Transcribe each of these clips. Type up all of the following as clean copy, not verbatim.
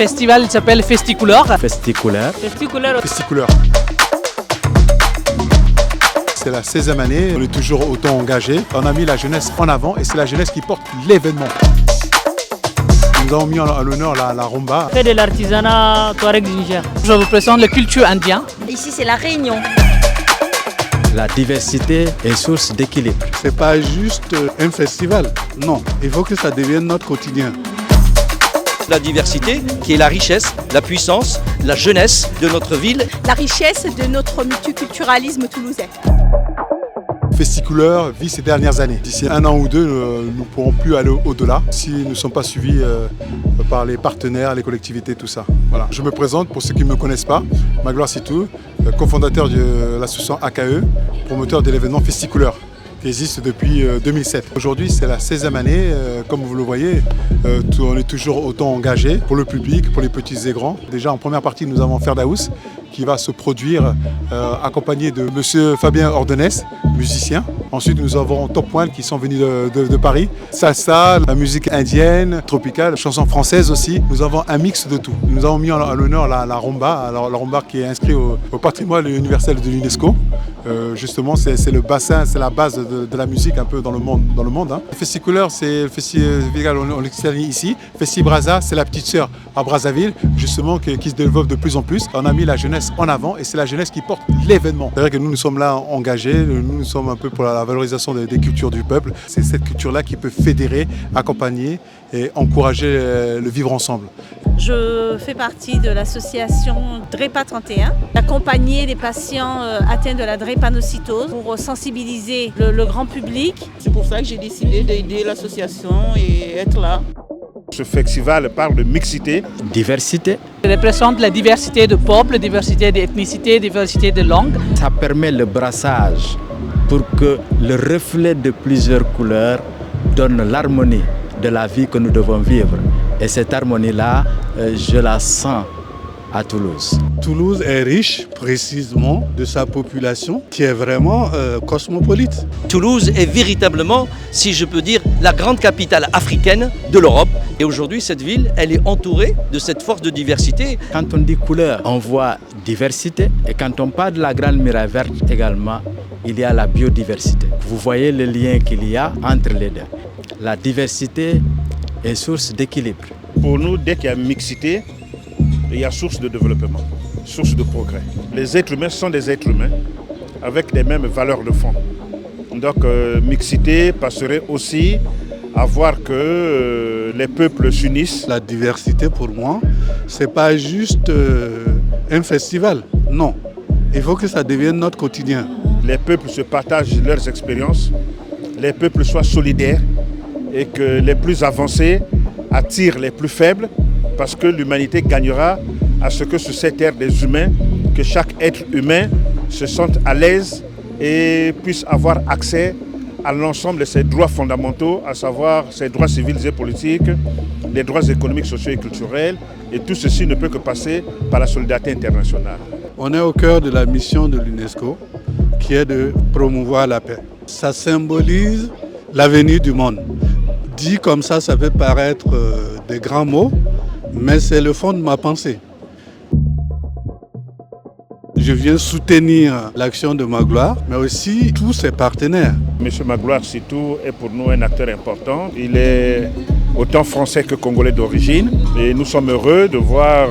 festival s'appelle Festicouleur. Festicouleur. Festicouleur. C'est la 16e année, on est toujours autant engagé. On a mis la jeunesse en avant et c'est la jeunesse qui porte l'événement. Nous avons mis à l'honneur la rumba. Fait de l'artisanat Touareg du Niger. Je vous présente la culture indienne. Ici, c'est la Réunion. La diversité est source d'équilibre. C'est pas juste un festival, non. Il faut que ça devienne notre quotidien. La diversité qui est la richesse, la puissance, la jeunesse de notre ville. La richesse de notre multiculturalisme toulousain. Festicouleur vit ces dernières années. D'ici un an ou deux, nous ne pourrons plus aller au-delà si nous ne sommes pas suivis par les partenaires, les collectivités, tout ça. Voilà. Je me présente pour ceux qui ne me connaissent pas, Magloire Sitou, cofondateur de l'association AKE, promoteur de l'événement Festicouleur, qui existe depuis 2007. Aujourd'hui, c'est la 16e année. Comme vous le voyez, on est toujours autant engagé pour le public, pour les petits et grands. Déjà, en première partie, nous avons Ferdaous, qui va se produire accompagné de M. Fabien Ordenès, musicien. Ensuite, nous avons Top One qui sont venus de Paris. Salsa, la musique indienne, tropicale, chansons françaises aussi. Nous avons un mix de tout. Nous avons mis à l'honneur la rumba, alors la rumba qui est inscrite au patrimoine universel de l'UNESCO. Justement, c'est le bassin, c'est la base de la musique un peu dans le monde. Hein. Festicouleur, c'est le festival on l'externise ici. Festibraza, c'est la petite sœur à Brazzaville, justement, qui se développe de plus en plus. On a mis la jeunesse en avant et c'est la jeunesse qui porte l'événement. C'est vrai que nous sommes là engagés, nous sommes un peu pour la valorisation des cultures du peuple. C'est cette culture-là qui peut fédérer, accompagner et encourager le vivre ensemble. Je fais partie de l'association DREPA 31, d'accompagner les patients atteints de la drépanocytose pour sensibiliser le grand public. C'est pour ça que j'ai décidé d'aider l'association et être là. Ce festival parle de mixité. Diversité. Il représente la diversité de peuples, diversité d'ethnicité, diversité de langues. Ça permet le brassage pour que le reflet de plusieurs couleurs donne l'harmonie de la vie que nous devons vivre. Et cette harmonie-là, je la sens à Toulouse. Toulouse est riche précisément de sa population qui est vraiment cosmopolite. Toulouse est véritablement, si je peux dire, la grande capitale africaine de l'Europe. Et aujourd'hui, cette ville, elle est entourée de cette force de diversité. Quand on dit couleur, on voit diversité. Et quand on parle de la Grande Muraille Verte également, il y a la biodiversité. Vous voyez le lien qu'il y a entre les deux. La diversité est source d'équilibre. Pour nous, dès qu'il y a mixité, il y a source de développement, source de progrès. Les êtres humains sont des êtres humains avec les mêmes valeurs de fond. Donc mixité passerait aussi à voir que les peuples s'unissent. La diversité pour moi, c'est pas juste un festival, non. Il faut que ça devienne notre quotidien. Les peuples se partagent leurs expériences, les peuples soient solidaires et que les plus avancés attirent les plus faibles parce que l'humanité gagnera à ce que sur cette terre des humains, que chaque être humain se sente à l'aise et puisse avoir accès à l'ensemble de ses droits fondamentaux, à savoir ses droits civils et politiques, les droits économiques, sociaux et culturels. Et tout ceci ne peut que passer par la solidarité internationale. On est au cœur de la mission de l'UNESCO qui est de promouvoir la paix. Ça symbolise l'avenir du monde. Dit comme ça peut paraître des grands mots, mais c'est le fond de ma pensée. Je viens soutenir l'action de Magloire, mais aussi tous ses partenaires. Monsieur Magloire Sitou est pour nous un acteur important. Il est autant français que congolais d'origine. Et nous sommes heureux de voir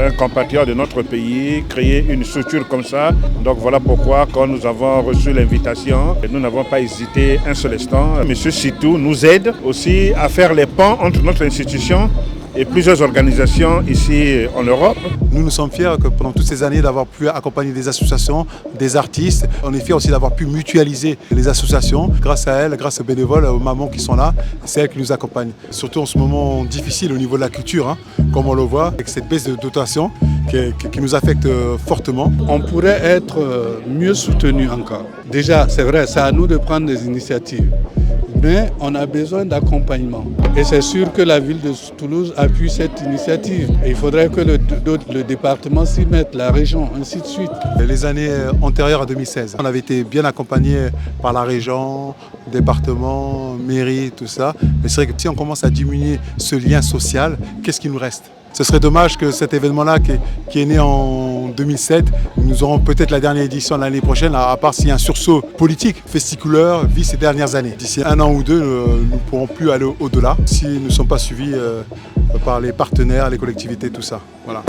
un compatriote de notre pays créer une structure comme ça. Donc voilà pourquoi, quand nous avons reçu l'invitation, nous n'avons pas hésité un seul instant. Monsieur Sitou nous aide aussi à faire les ponts entre notre institution et plusieurs organisations ici en Europe. Nous sommes fiers que pendant toutes ces années d'avoir pu accompagner des associations, des artistes. On est fiers aussi d'avoir pu mutualiser les associations. Grâce à elles, grâce aux bénévoles, aux mamans qui sont là, c'est elles qui nous accompagnent. Surtout en ce moment difficile au niveau de la culture, hein, comme on le voit, avec cette baisse de dotation qui nous affecte fortement. On pourrait être mieux soutenus encore. Déjà, c'est vrai, c'est à nous de prendre des initiatives. mais on a besoin d'accompagnement. Et c'est sûr que la ville de Toulouse appuie cette initiative. Et il faudrait que le département s'y mette, la région, ainsi de suite. Les années antérieures à 2016, on avait été bien accompagné par la région, département, mairie, tout ça. Mais c'est vrai que si on commence à diminuer ce lien social, qu'est-ce qui nous reste ? Ce serait dommage que cet événement-là, qui est né en 2007, nous aurons peut-être la dernière édition l'année prochaine, à part s'il y a un sursaut politique. Festicouleur vit ces dernières années. D'ici 1 an ou 2, nous ne pourrons plus aller au-delà si nous ne sommes pas suivis par les partenaires, les collectivités, tout ça. Voilà.